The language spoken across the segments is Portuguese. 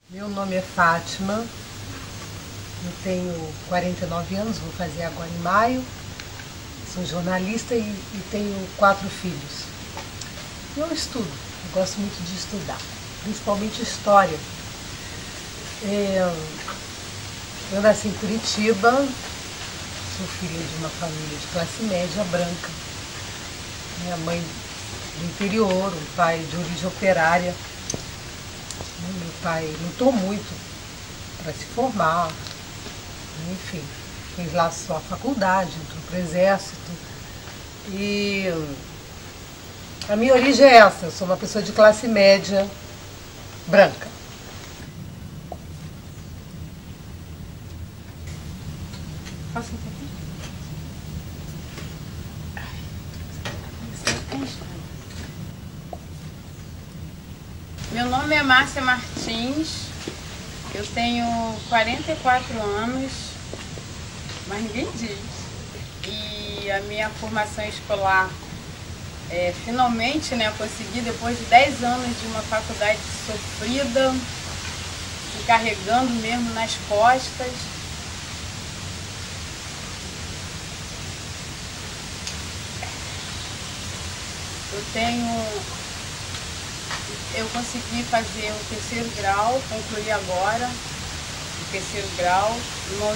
Meu nome é Fátima, eu tenho 49 anos, vou fazer agora em maio. Sou jornalista e tenho 4 filhos. Eu estudo, eu gosto muito de estudar, principalmente história. Eu nasci em Curitiba, sou filha de uma família de classe média branca. Minha mãe do interior, um pai de origem operária. Meu pai lutou muito para se formar, enfim, fez lá sua faculdade, entrou para o exército. E a minha origem é essa, eu sou uma pessoa de classe média branca. Posso ir aqui? Meu nome é Márcia Martins, eu tenho 44 anos, mas ninguém diz. E a minha formação escolar, finalmente, consegui depois de 10 anos de uma faculdade sofrida, me carregando mesmo nas costas. Eu consegui fazer o 3º grau, concluí agora o 3º grau, numa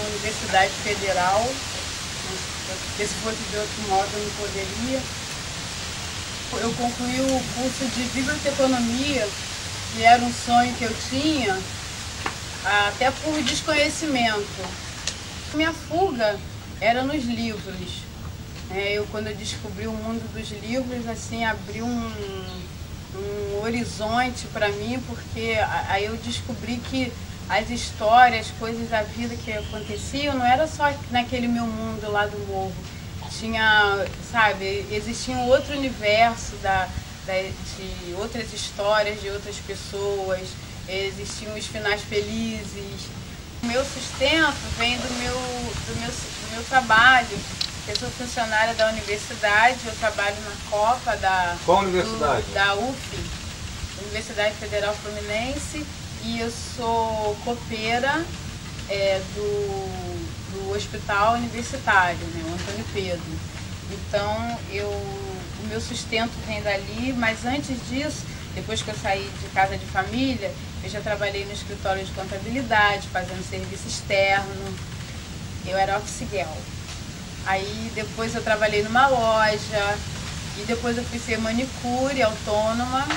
universidade federal. Se fosse de outro modo eu não poderia. Eu concluí o curso de biblioteconomia, que era um sonho que eu tinha, até por desconhecimento. Minha fuga era nos livros. Quando eu descobri o mundo dos livros, assim, abriu um horizonte para mim, porque aí eu descobri que as histórias, coisas da vida que aconteciam, não era só naquele meu mundo lá do morro. Tinha, sabe, existia um outro universo de outras histórias, de outras pessoas, existiam os finais felizes. O meu sustento vem do meu trabalho. Eu sou funcionária da universidade, eu trabalho na Copa Qual universidade? Da UF, Universidade Federal Fluminense, e eu sou copeira do Hospital Universitário, o Antônio Pedro. Então, o meu sustento vem dali, mas antes disso, depois que eu saí de casa de família, eu já trabalhei no escritório de contabilidade, fazendo serviço externo. Eu era office girl. Aí depois eu trabalhei numa loja, e depois eu fui ser manicure autônoma,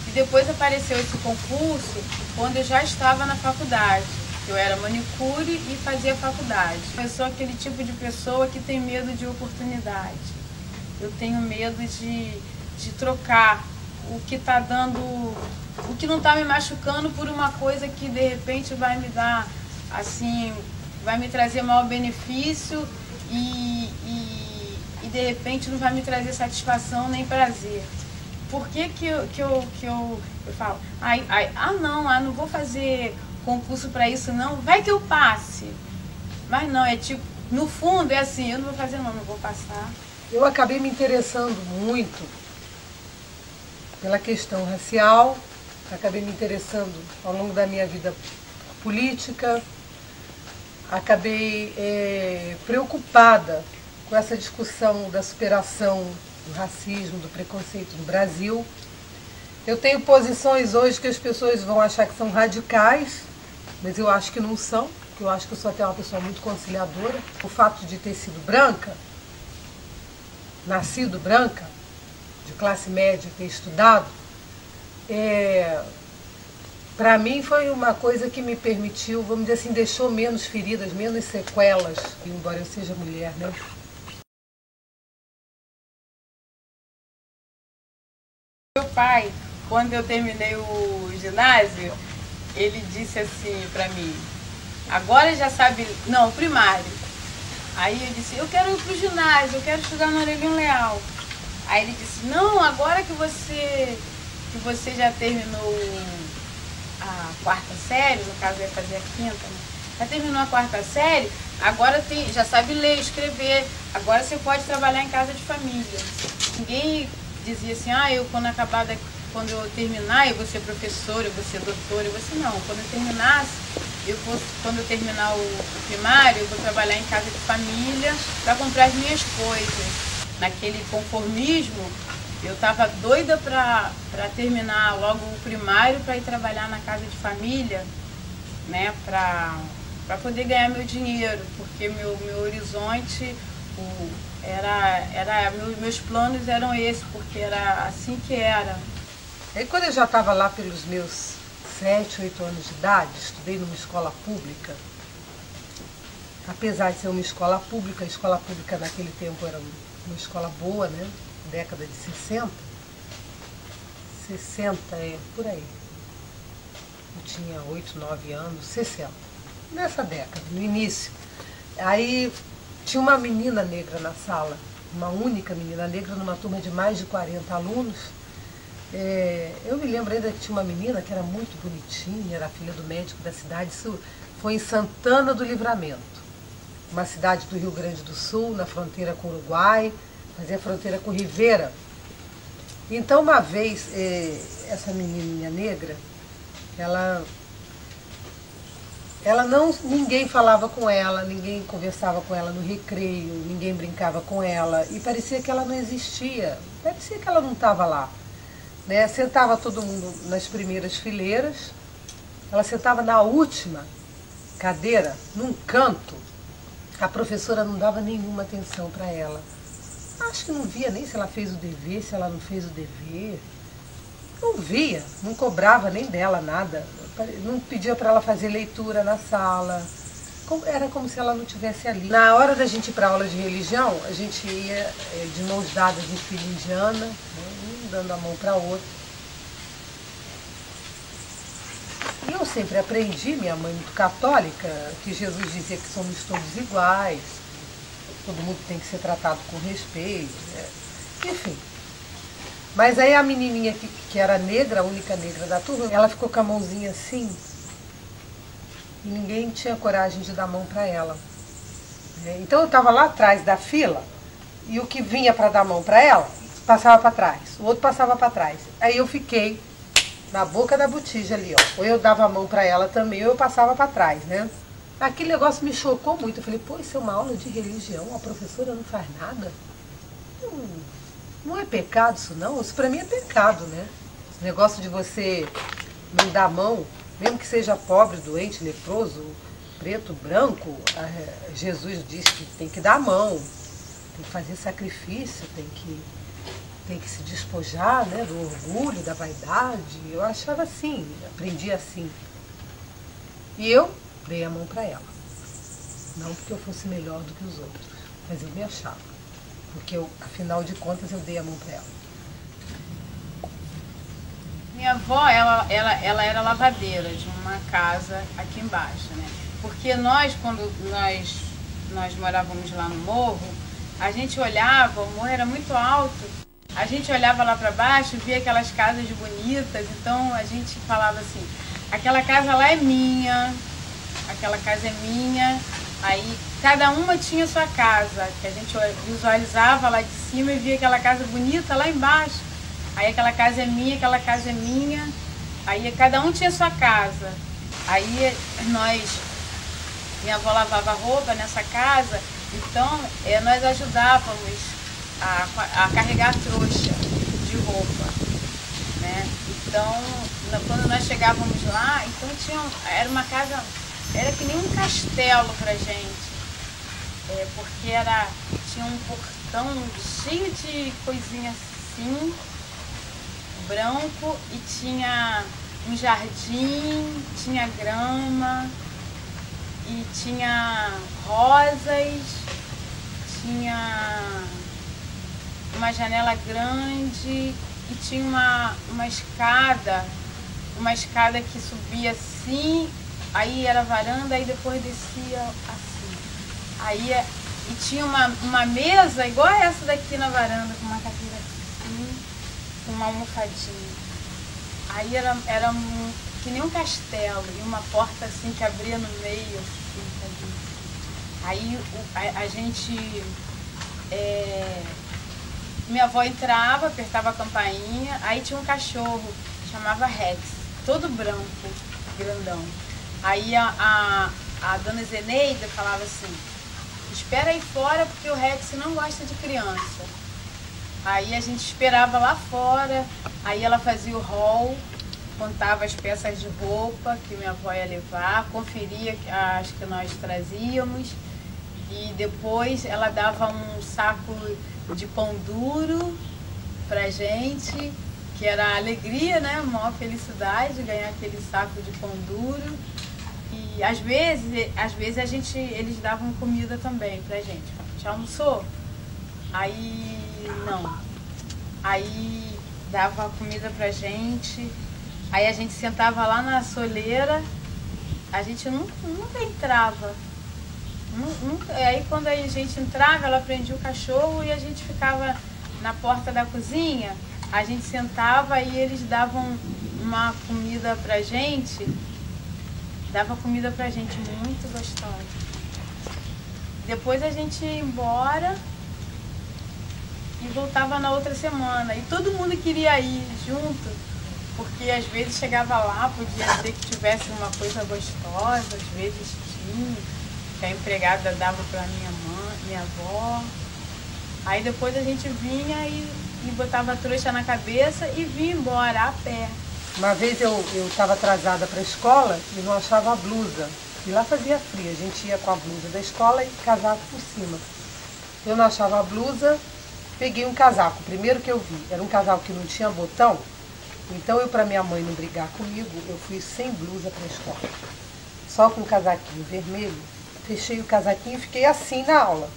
e depois apareceu esse concurso quando eu já estava na faculdade. Eu era manicure e fazia faculdade. Eu sou aquele tipo de pessoa que tem medo de oportunidade. Eu tenho medo de trocar o que está dando, o que não está me machucando por uma coisa que de repente vai me dar, assim, vai me trazer maior benefício. E de repente não vai me trazer satisfação nem prazer. Por que eu falo, não vou fazer concurso para isso não, vai que eu passe. Mas não, é tipo, no fundo é assim, eu não vou fazer não vou passar. Eu acabei me interessando muito pela questão racial, acabei me interessando ao longo da minha vida política, acabei preocupada com essa discussão da superação do racismo, do preconceito no Brasil. Eu tenho posições hoje que as pessoas vão achar que são radicais, mas eu acho que não são, porque eu acho que eu sou até uma pessoa muito conciliadora. O fato de ter sido branca, nascido branca, de classe média, ter estudado, para mim foi uma coisa que me permitiu, vamos dizer assim, deixou menos feridas, menos sequelas, embora eu seja mulher, né? Meu pai, quando eu terminei o ginásio, ele disse assim para mim, agora já sabe, não, primário. Aí eu disse, eu quero ir pro ginásio, eu quero estudar no Aureliano Leal. Aí ele disse, não, agora que você já terminou a 4ª série, no caso eu ia fazer a 5ª, já terminou a 4ª série, agora já sabe ler, escrever, agora você pode trabalhar em casa de família. Ninguém dizia assim, eu quando acabar quando eu terminar, eu vou ser professora, eu vou ser doutora, eu vou ser não. Quando eu terminasse, quando eu terminar o primário, eu vou trabalhar em casa de família para comprar as minhas coisas. Naquele conformismo, eu estava doida para terminar logo o primário para ir trabalhar na casa de família, né, para poder ganhar meu dinheiro, porque meu horizonte meus planos eram esses, porque era assim que era. Aí quando eu já estava lá pelos meus 7, 8 anos de idade, estudei numa escola pública. Apesar de ser uma escola pública, a escola pública naquele tempo era uma escola boa, né? Década de 60. 60 por aí. Eu tinha 8, 9 anos, 60. Nessa década, no início. Aí tinha uma menina negra na sala, uma única menina negra numa turma de mais de 40 alunos. Eu me lembro ainda que tinha uma menina que era muito bonitinha, era filha do médico da cidade. Isso foi em Santana do Livramento, uma cidade do Rio Grande do Sul, na fronteira com o Uruguai, fazia fronteira com Rivera. Então uma vez, essa menininha negra, ninguém falava com ela, ninguém conversava com ela no recreio, ninguém brincava com ela, e parecia que ela não existia, parecia que ela não estava lá. Né? Sentava todo mundo nas primeiras fileiras, ela sentava na última cadeira, num canto. A professora não dava nenhuma atenção para ela. Acho que não via nem se ela fez o dever, se ela não fez o dever. Não via, não cobrava nem dela nada. Não pedia para ela fazer leitura na sala. Era como se ela não estivesse ali. Na hora da gente ir para aula de religião, a gente ia de mãos dadas em fila indiana, né, um dando a mão para outro. E eu sempre aprendi, minha mãe muito católica, que Jesus dizia que somos todos iguais, todo mundo tem que ser tratado com respeito, né? Enfim. Mas aí a menininha que era negra, a única negra da turma, ela ficou com a mãozinha assim, e ninguém tinha coragem de dar a mão para ela. Então eu estava lá atrás da fila, e o que vinha para dar a mão para ela, passava para trás, o outro passava para trás. Aí eu fiquei na boca da botija ali, ó. Ou eu dava a mão para ela também, ou eu passava para trás, né? Aquele negócio me chocou muito. Eu falei, pô, isso é uma aula de religião, a professora não faz nada? Não é pecado isso não? Isso para mim é pecado, né? Esse negócio de você não dar a mão, mesmo que seja pobre, doente, leproso, preto, branco, Jesus diz que tem que dar a mão, tem que fazer sacrifício, tem que se despojar, né, do orgulho, da vaidade. Eu achava assim, aprendi assim. E eu dei a mão para ela. Não porque eu fosse melhor do que os outros, mas eu me achava. Porque eu, afinal de contas, eu dei a mão para ela. Minha avó, ela era lavadeira de uma casa aqui embaixo, né? Porque quando nós morávamos lá no morro, a gente olhava, o morro era muito alto, a gente olhava lá para baixo, via aquelas casas bonitas, então a gente falava assim, aquela casa lá é minha, aquela casa é minha, aí cada uma tinha sua casa, que a gente visualizava lá de cima e via aquela casa bonita lá embaixo, aí aquela casa é minha, aquela casa é minha, aí cada um tinha sua casa, aí minha avó lavava roupa nessa casa, então nós ajudávamos a carregar trouxa de roupa, né? Então, quando nós chegávamos lá, então era uma casa, era que nem um castelo pra gente, porque tinha um portão cheio de coisinha assim, branco, e tinha um jardim, tinha grama, e tinha rosas, tinha uma janela grande e tinha uma escada que subia assim, aí era varanda, aí depois descia assim. Aí e tinha uma mesa igual a essa daqui na varanda, com uma cadeira assim, com uma almofadinha. Aí era que nem um castelo, e uma porta assim que abria no meio, assim, sabe? Aí a gente minha avó entrava, apertava a campainha, aí tinha um cachorro, chamava Rex, todo branco, grandão. Aí a dona Zeneida falava assim, espera aí fora porque o Rex não gosta de criança. Aí a gente esperava lá fora, aí ela fazia o rol, contava as peças de roupa que minha avó ia levar, conferia as que nós trazíamos e depois ela dava um saco de pão duro pra gente, que era a alegria, né? A maior felicidade ganhar aquele saco de pão duro. E às vezes eles davam comida também pra gente. Já almoçou? Aí não. Aí dava comida pra gente. Aí a gente sentava lá na soleira, a gente nunca entrava. Aí quando a gente entrava, ela prendia o cachorro e a gente ficava na porta da cozinha, a gente sentava e eles davam uma comida pra gente, muito gostosa. Depois a gente ia embora e voltava na outra semana. E todo mundo queria ir junto, porque às vezes chegava lá, podia ser que tivesse uma coisa gostosa, às vezes tinha, que a empregada dava para minha avó. Aí depois a gente vinha e botava a trouxa na cabeça e vinha embora a pé. Uma vez eu estava atrasada para a escola e não achava a blusa. E lá fazia frio, a gente ia com a blusa da escola e casaco por cima. Eu não achava a blusa, peguei um casaco, o primeiro que eu vi. Era um casaco que não tinha botão, então eu, para minha mãe não brigar comigo, eu fui sem blusa para a escola. Só com um casaquinho vermelho, fechei o casaquinho e fiquei assim na aula.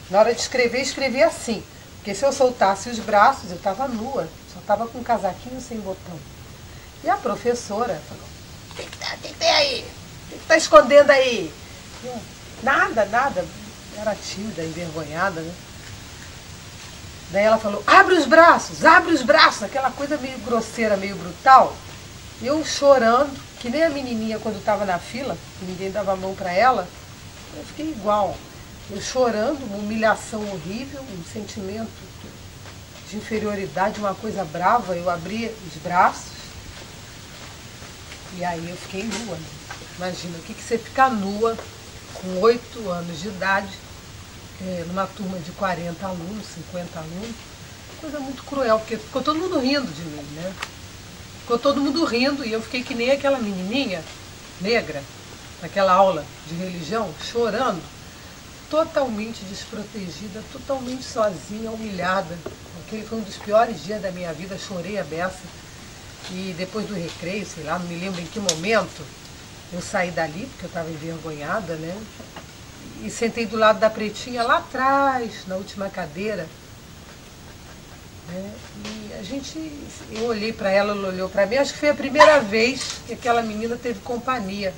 Na hora de escrever, escrevi assim. Porque se eu soltasse os braços, eu estava nua, só estava com um casaquinho sem botão. E a professora falou, o que tem aí? O que está escondendo aí? Eu, nada. Era tímida, envergonhada, né? Daí ela falou, abre os braços, aquela coisa meio grosseira, meio brutal. Eu chorando, que nem a menininha quando estava na fila, que ninguém dava a mão para ela, eu fiquei igual. Eu chorando, uma humilhação horrível, um sentimento de inferioridade, uma coisa brava. Eu abri os braços e aí eu fiquei nua. Né? Imagina, o que você ficar nua com 8 anos de idade, numa turma de 40 alunos, 50 alunos, coisa muito cruel, porque ficou todo mundo rindo de mim, né? Ficou todo mundo rindo e eu fiquei que nem aquela menininha negra, naquela aula de religião, chorando, totalmente desprotegida, totalmente sozinha, humilhada. Aquele foi um dos piores dias da minha vida, chorei a beça. E depois do recreio, sei lá, não me lembro em que momento, eu saí dali, porque eu estava envergonhada, né? E sentei do lado da pretinha, lá atrás, na última cadeira. Né? E eu olhei para ela, ela olhou para mim. Acho que foi a primeira vez que aquela menina teve companhia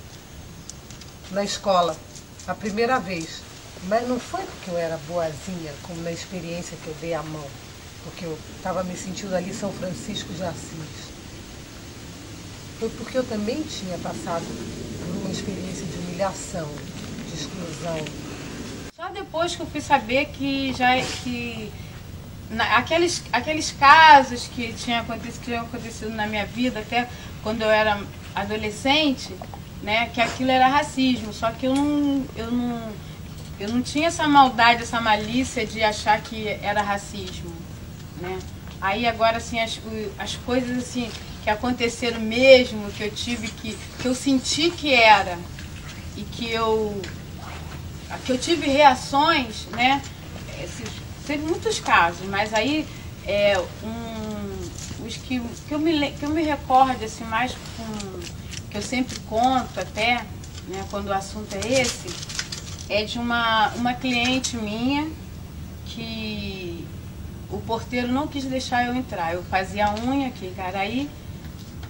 na escola. A primeira vez. Mas não foi porque eu era boazinha, como na experiência que eu dei a mão. Porque eu estava me sentindo ali São Francisco de Assis. Foi porque eu também tinha passado por uma experiência de humilhação, de exclusão. Só depois que eu fui saber aqueles casos que tinham acontecido na minha vida, até quando eu era adolescente, né, que aquilo era racismo, só que eu não tinha essa maldade, essa malícia de achar que era racismo, né? Aí agora assim as coisas assim que aconteceram mesmo, que eu tive que eu senti que era e que eu tive reações, né? Teve muitos casos, mas aí os que eu me recordo assim mais que eu sempre conto até, né, quando o assunto é esse, é de uma cliente minha que o porteiro não quis deixar eu entrar. Eu fazia unha aqui em Caraí,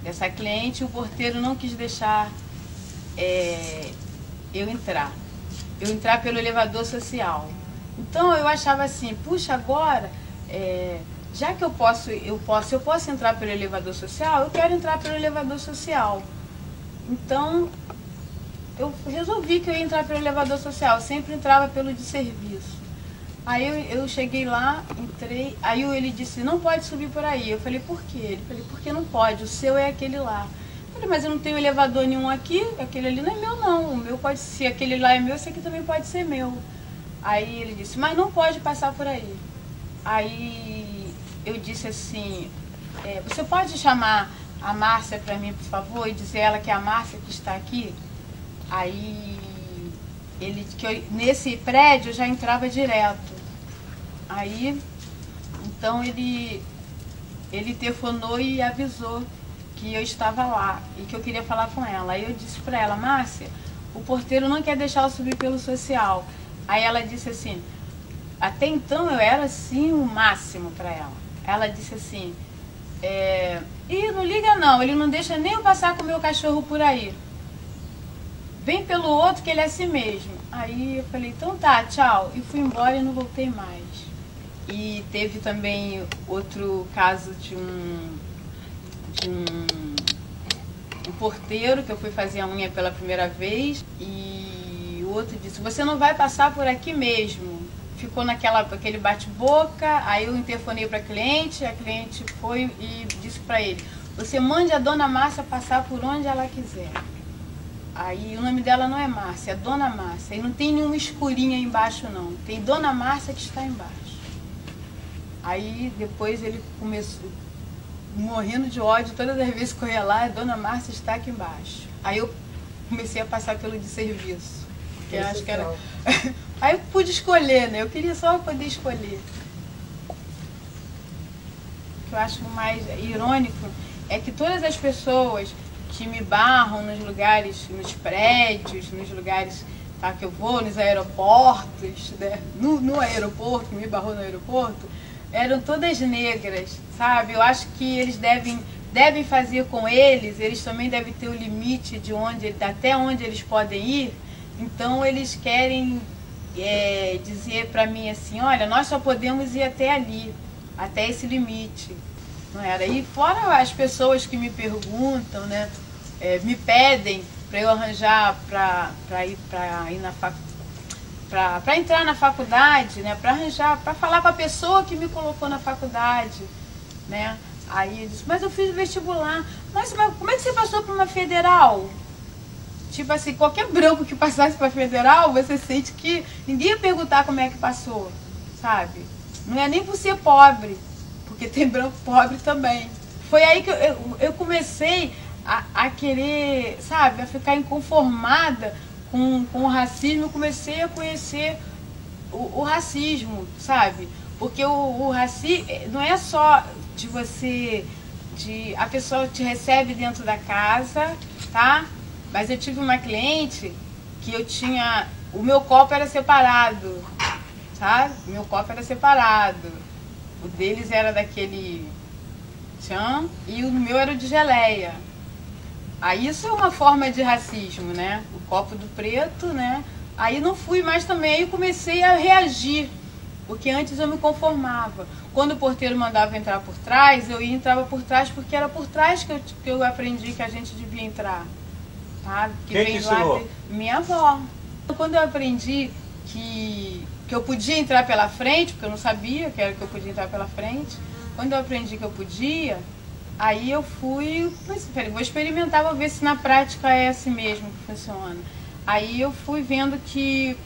dessa cliente, e o porteiro não quis deixar eu entrar pelo elevador social. Então eu achava assim, puxa, agora, já que eu posso entrar pelo elevador social, eu quero entrar pelo elevador social. Então eu resolvi que eu ia entrar pelo elevador social, eu sempre entrava pelo de serviço. Aí eu cheguei lá, entrei, aí ele disse, não pode subir por aí. Eu falei, por quê? Ele falou, porque não pode, o seu é aquele lá. Eu falei, mas eu não tenho elevador nenhum aqui, aquele ali não é meu não, o meu pode ser, se aquele lá é meu, esse aqui também pode ser meu. Aí ele disse, mas não pode passar por aí. Aí eu disse assim, você pode chamar a Márcia para mim, por favor, e dizer ela que é a Márcia que está aqui? Aí nesse prédio eu já entrava direto. Aí, então ele telefonou e avisou que eu estava lá e que eu queria falar com ela. Aí eu disse para ela, Márcia, o porteiro não quer deixar eu subir pelo social. Aí ela disse assim, até então eu era assim o máximo para ela. Ela disse assim, não liga não, ele não deixa nem eu passar com o meu cachorro por aí. Vem pelo outro que ele é assim mesmo. Aí eu falei, então tá, tchau. E fui embora e não voltei mais. E teve também outro caso de um porteiro que eu fui fazer a unha pela primeira vez. E o outro disse, você não vai passar por aqui mesmo. Ficou aquele bate-boca, aí eu interfonei para a cliente foi e disse para ele, você mande a dona Márcia passar por onde ela quiser. Aí o nome dela não é Márcia, é Dona Márcia. E não tem nenhuma escurinha embaixo não, tem Dona Márcia que está embaixo. Aí depois ele começou, morrendo de ódio, todas as vezes que eu ia lá, a Dona Márcia está aqui embaixo. Aí eu comecei a passar pelo de serviço. Que eu acho que era... Aí eu pude escolher, né? Eu queria só poder escolher. O que eu acho mais irônico é que todas as pessoas que me barram nos lugares, nos prédios, nos lugares que eu vou, nos aeroportos, né? No aeroporto, me barrou no aeroporto, eram todas negras, sabe? Eu acho que eles devem fazer com eles também devem ter o limite de até onde eles podem ir. Então eles querem dizer para mim assim, olha, nós só podemos ir até ali, até esse limite. Não era? E fora as pessoas que me perguntam, né, me pedem para eu arranjar para entrar na faculdade, né, para arranjar, para falar com a pessoa que me colocou na faculdade, né? Aí eu disse, mas eu fiz vestibular. Mas como é que você passou para uma federal? Tipo assim, qualquer branco que passasse para federal, você sente que ninguém ia perguntar como é que passou, sabe? Não é nem por ser pobre, porque tem branco pobre também. Foi aí que eu comecei a querer, sabe, a ficar inconformada com o racismo. Eu comecei a conhecer o racismo, sabe? Porque o racismo não é só a pessoa te recebe dentro da casa, tá? Mas eu tive uma cliente que o meu copo era separado, sabe? O meu copo era separado. O deles era daquele tchan e o meu era de geleia. Aí isso é uma forma de racismo, né? O copo do preto, né? Aí não fui mais também, aí comecei a reagir, porque antes eu me conformava. Quando o porteiro mandava entrar por trás, eu entrava por trás, porque era por trás que eu aprendi que a gente devia entrar. Tá? Quem te ensinou? Minha avó. Quando eu aprendi que eu podia entrar pela frente, porque eu não sabia que eu podia entrar pela frente, quando eu aprendi que eu podia, aí eu falei, vou experimentar, vou ver se na prática é assim mesmo que funciona. Aí eu fui vendo que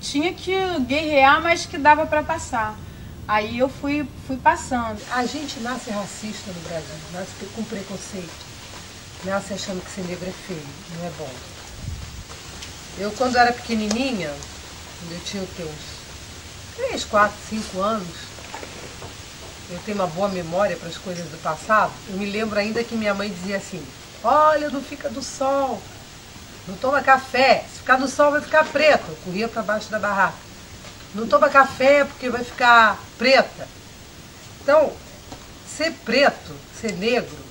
tinha que guerrear, mas que dava para passar. Aí eu fui passando. A gente nasce racista no Brasil, nasce com preconceito. Nasce achando que ser negro é feio, não é bom. Eu, quando era pequenininha, quando eu tinha uns 3, 4, 5 anos, eu tenho uma boa memória para as coisas do passado, eu me lembro ainda que minha mãe dizia assim, olha, não fica do sol, não toma café, se ficar do sol vai ficar preto. Eu corria para baixo da barraca. Não toma café porque vai ficar preta. Então, ser preto, ser negro,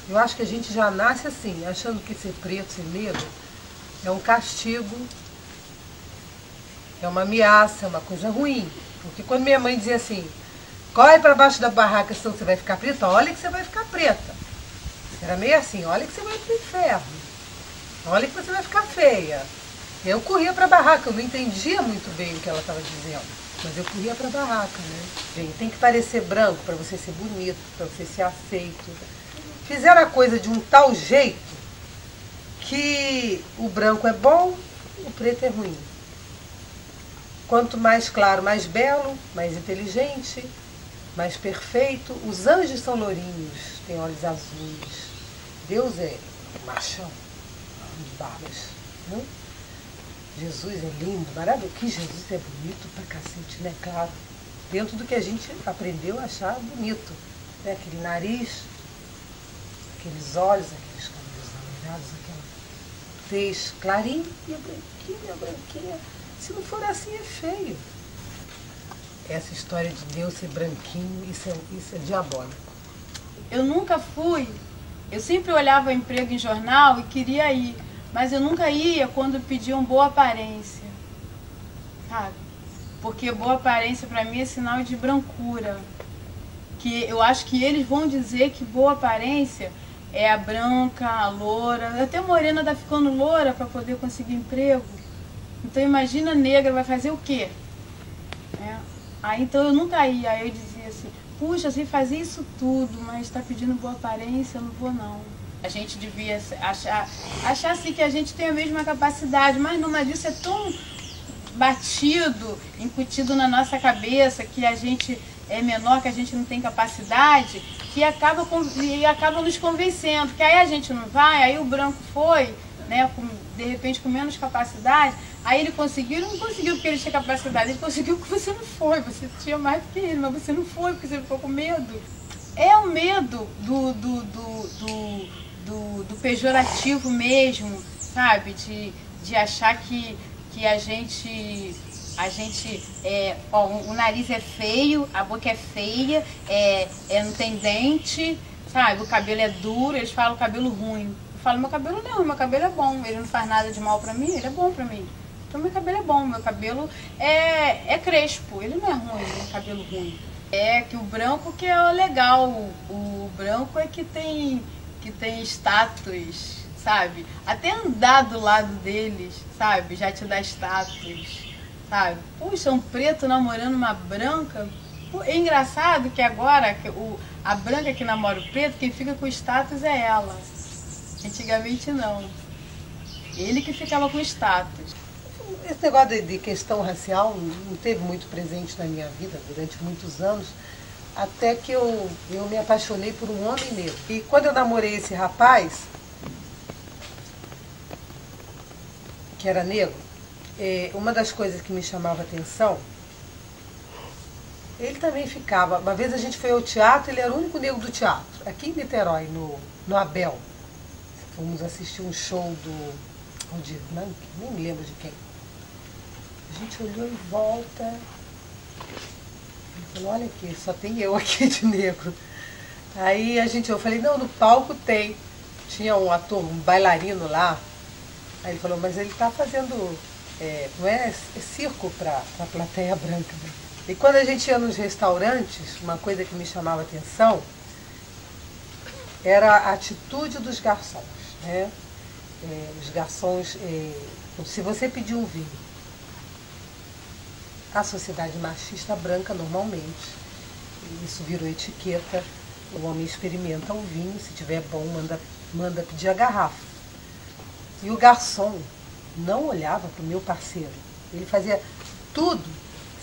eu acho que a gente já nasce assim, achando que ser preto, ser negro, é um castigo, é uma ameaça, é uma coisa ruim. Porque quando minha mãe dizia assim, corre para baixo da barraca, senão você vai ficar preta, olha que você vai ficar preta. Era meio assim, olha que você vai pro inferno, olha que você vai ficar feia. Eu corria para a barraca, eu não entendia muito bem o que ela estava dizendo. Mas eu corria pra barraca, né? Gente, tem que parecer branco para você ser bonito, para você ser aceito. Fizeram a coisa de um tal jeito que o branco é bom, o preto é ruim. Quanto mais claro, mais belo, mais inteligente, mais perfeito. Os anjos são lourinhos, têm olhos azuis. Deus é machão, de barbas. Não? Jesus é lindo, maravilhoso. Que Jesus é bonito pra cacete, né? Claro. Dentro do que a gente aprendeu a achar bonito. Né? Aquele nariz, aqueles olhos, aqueles cabelos alourados, aquela tez clarinha e branquinha, branquinha. Se não for assim, é feio. Essa história de Deus ser branquinho, isso é diabólico. Eu nunca fui, eu sempre olhava emprego em jornal e queria ir, mas eu nunca ia quando pediam boa aparência, sabe? Porque boa aparência para mim é sinal de brancura. Que eu acho que eles vão dizer que boa aparência é a branca, a loura. Até a morena tá ficando loura para poder conseguir emprego. Então imagina a negra, vai fazer o quê? Aí então eu nunca ia, aí eu dizia assim, puxa, você fazia isso tudo, mas está pedindo boa aparência, eu não vou não. A gente devia achar assim que a gente tem a mesma capacidade, mas não, mas isso é tão batido, incutido na nossa cabeça, que a gente é menor, que a gente não tem capacidade, que acaba nos convencendo, que aí a gente não vai, aí o branco foi, né, de repente com menos capacidade, aí ele conseguiu, ele não conseguiu porque ele tinha capacidade, ele conseguiu porque você não foi, você tinha mais do que ele, mas você não foi porque você ficou com medo. É o medo do pejorativo mesmo, sabe, de achar que a gente o nariz é feio, a boca é feia, não tem dente, sabe, o cabelo é duro, eles falam cabelo ruim. Eu falo, meu cabelo não, meu cabelo é bom, ele não faz nada de mal pra mim, ele é bom pra mim. Então meu cabelo é bom, meu cabelo é crespo, ele não é ruim, é cabelo ruim. É que o branco que é o legal, o branco é que tem status, sabe? Até andar do lado deles, sabe? Já te dá status, sabe? Puxa, um preto namorando uma branca. É engraçado que agora a branca que namora o preto, quem fica com status é ela. Antigamente não. Ele que ficava com status. Esse negócio de questão racial não teve muito presente na minha vida durante muitos anos, até que eu me apaixonei por um homem negro. E quando eu namorei esse rapaz, que era negro, uma das coisas que me chamava atenção, ele também ficava. Uma vez a gente foi ao teatro, ele era o único negro do teatro, aqui em Niterói, no Abel. Fomos assistir um show do Aldir Blanc, nem me lembro de quem. A gente olhou em volta e falou, olha aqui, só tem eu aqui de negro. Aí eu falei, não, no palco tem. Tinha um ator, um bailarino lá. Aí ele falou, mas ele está fazendo, não é circo para a plateia branca. Né? E quando a gente ia nos restaurantes, uma coisa que me chamava atenção era a atitude dos garçons. Né? Os garçons, se você pedir um vinho, a sociedade machista branca normalmente, isso virou etiqueta, o homem experimenta o vinho, se tiver bom, manda pedir a garrafa. E o garçom não olhava para o meu parceiro, ele fazia tudo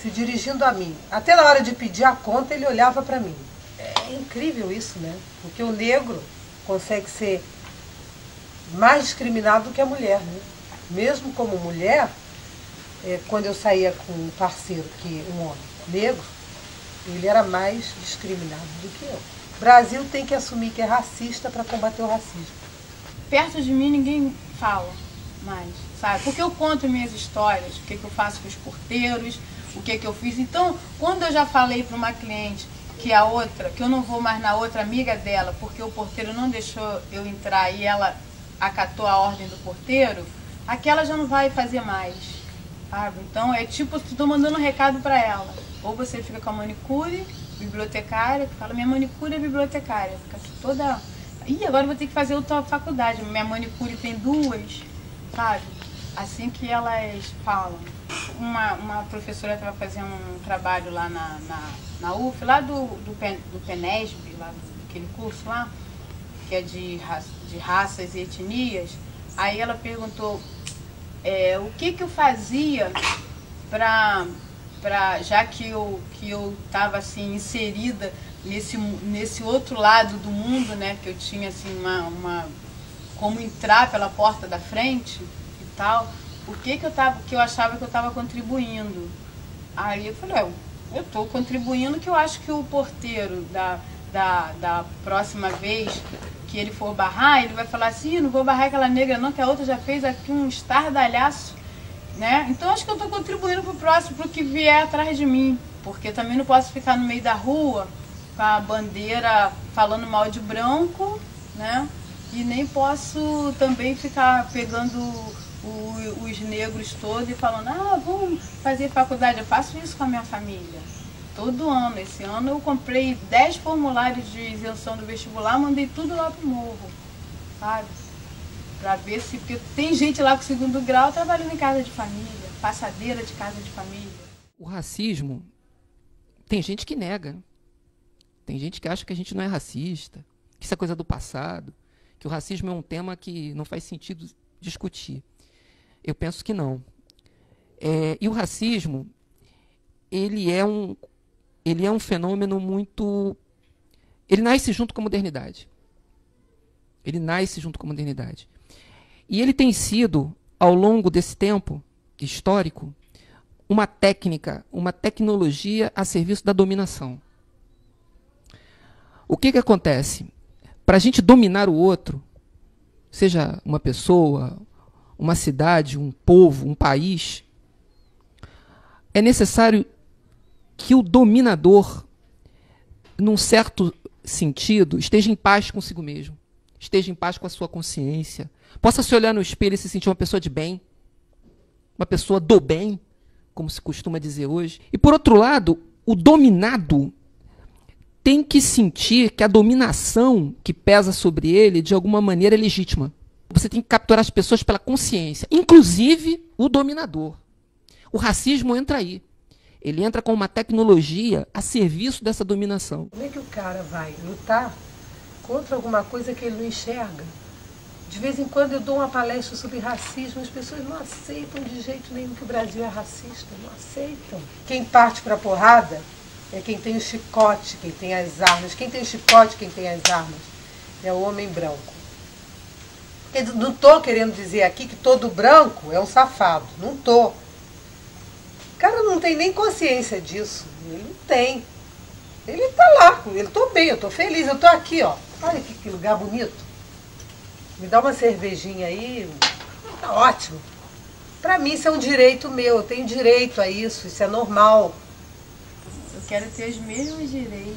se dirigindo a mim. Até na hora de pedir a conta ele olhava para mim. É incrível isso, né? Porque o negro consegue ser mais discriminado do que a mulher, né? Mesmo como mulher, quando eu saía com um parceiro, um homem negro, ele era mais discriminado do que eu. O Brasil tem que assumir que é racista para combater o racismo. Perto de mim ninguém fala mais, sabe? Porque eu conto minhas histórias, o que eu faço com os porteiros, o que eu fiz. Então, quando eu já falei para uma cliente que eu não vou mais na outra amiga dela, porque o porteiro não deixou eu entrar e ela acatou a ordem do porteiro, aquela já não vai fazer mais, sabe? Então é tipo, estou mandando um recado para ela. Ou você fica com a manicure, bibliotecária, que fala, minha manicure é bibliotecária, fica toda... Ih, agora eu vou ter que fazer outra faculdade, minha manicure tem 2, sabe? Assim que elas falam. uma professora estava fazendo um trabalho lá na UF, lá do PENESB, lá daquele curso lá, que é de raças e etnias. Aí ela perguntou o que eu fazia já que eu estava assim, inserida nesse outro lado do mundo, né, que eu tinha assim, como entrar pela porta da frente e tal, que eu achava que eu estava contribuindo. Aí eu falei, eu estou contribuindo, que eu acho que o porteiro da próxima vez que ele for barrar, ele vai falar assim, não vou barrar aquela negra não, que a outra já fez aqui um estardalhaço, né? Então acho que eu estou contribuindo para o próximo, para o que vier atrás de mim, porque também não posso ficar no meio da rua com a bandeira falando mal de branco, né? E nem posso também ficar pegando os negros todos e falando, vamos fazer faculdade. Eu faço isso com a minha família. Todo ano. Esse ano eu comprei 10 formulários de isenção do vestibular, mandei tudo lá pro morro, sabe? Pra ver se... Porque tem gente lá com 2º grau trabalhando em casa de família, passadeira de casa de família. O racismo, tem gente que nega. Tem gente que acha que a gente não é racista, que isso é coisa do passado, que o racismo é um tema que não faz sentido discutir. Eu penso que não. E o racismo, ele é um fenômeno muito... Ele nasce junto com a modernidade. Ele nasce junto com a modernidade. E ele tem sido, ao longo desse tempo histórico, uma técnica, uma tecnologia a serviço da dominação. O que acontece? Para a gente dominar o outro, seja uma pessoa, uma cidade, um povo, um país, é necessário que o dominador, num certo sentido, esteja em paz consigo mesmo, esteja em paz com a sua consciência, possa se olhar no espelho e se sentir uma pessoa de bem, uma pessoa do bem, como se costuma dizer hoje. E, por outro lado, o dominado tem que sentir que a dominação que pesa sobre ele, de alguma maneira, é legítima. Você tem que capturar as pessoas pela consciência, inclusive o dominador. O racismo entra aí. Ele entra com uma tecnologia a serviço dessa dominação. Como é que o cara vai lutar contra alguma coisa que ele não enxerga? De vez em quando eu dou uma palestra sobre racismo, as pessoas não aceitam de jeito nenhum que o Brasil é racista, não aceitam. Quem parte para a porrada é quem tem o chicote, quem tem as armas. Quem tem o chicote, quem tem as armas, é o homem branco. Eu não estou querendo dizer aqui que todo branco é um safado, não estou. O cara não tem nem consciência disso, ele não tem. Ele está lá, eu estou bem, eu estou feliz, eu estou aqui, ó. Olha que lugar bonito. Me dá uma cervejinha aí, tá ótimo. Para mim isso é um direito meu, eu tenho direito a isso é normal. Eu quero ter os mesmos direitos,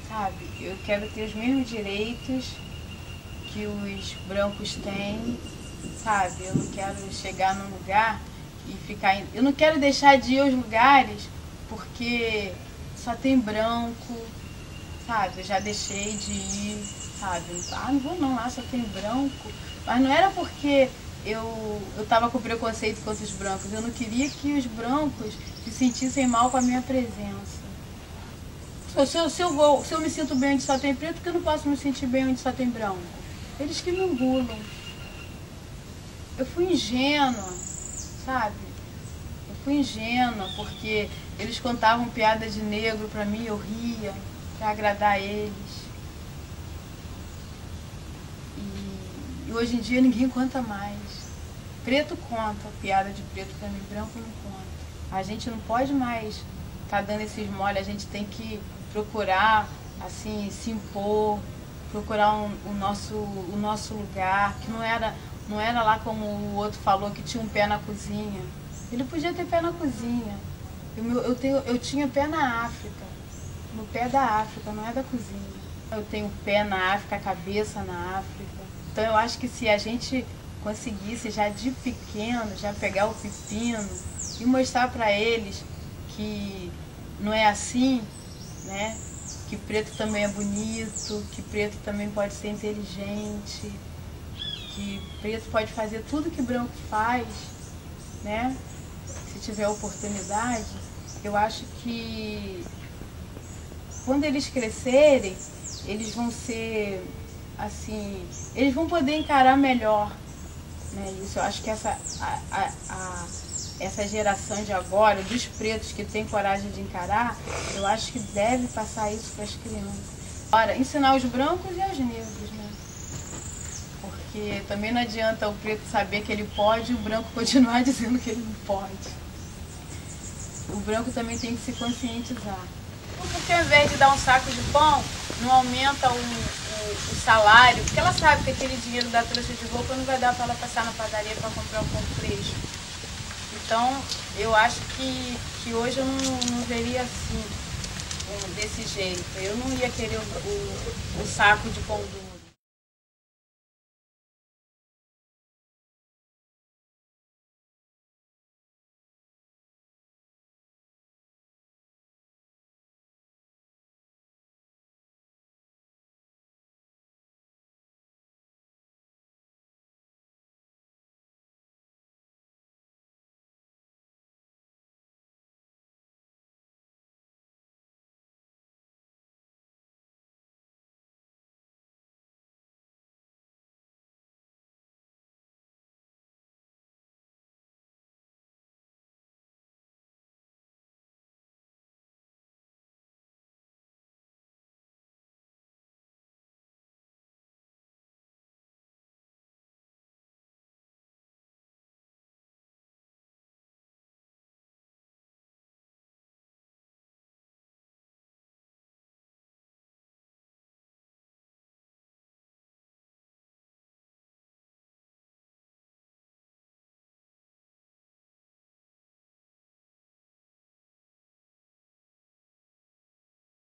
sabe? Eu quero ter os mesmos direitos que os brancos têm, sabe? Eu não quero chegar num lugar e ficar... Eu não quero deixar de ir aos lugares porque só tem branco, sabe? Eu já deixei de ir, sabe? Não vou não, lá só tem branco. Mas não era porque eu estava com preconceito contra os brancos. Eu não queria que os brancos se sentissem mal com a minha presença. Se eu me sinto bem onde só tem preto, porque eu não posso me sentir bem onde só tem branco? Eles que me engulam. Eu fui ingênua, sabe? Eu fui ingênua porque eles contavam piada de negro pra mim, eu ria pra agradar eles. E hoje em dia ninguém conta mais. Preto conta piada de preto pra mim, branco não conta. A gente não pode mais tá dando esses mole, a gente tem que procurar, assim, se impor, procurar o nosso lugar, que não era lá como o outro falou, que tinha um pé na cozinha. Ele podia ter pé na cozinha. Eu tinha pé na África, no pé da África, não é da cozinha. Eu tenho pé na África, cabeça na África. Então eu acho que se a gente conseguisse já de pequeno, já pegar o pepino e mostrar para eles que não é assim, né? Que preto também é bonito, que preto também pode ser inteligente, que preto pode fazer tudo que branco faz, né? se tiver oportunidade, eu acho que quando eles crescerem, eles vão ser, assim, eles vão poder encarar melhor, né? Isso, eu acho que essa geração de agora, dos pretos que tem coragem de encarar, eu acho que deve passar isso para as crianças. Agora, ensinar os brancos e os negros, né? Porque também não adianta o preto saber que ele pode e o branco continuar dizendo que ele não pode. O branco também tem que se conscientizar. Porque ao invés de dar um saco de pão, não aumenta o salário, porque ela sabe que aquele dinheiro da trouxa de roupa não vai dar para ela passar na padaria para comprar um pão fresco. Então, eu acho que hoje eu não veria assim, desse jeito. Eu não ia querer o saco de pão duro.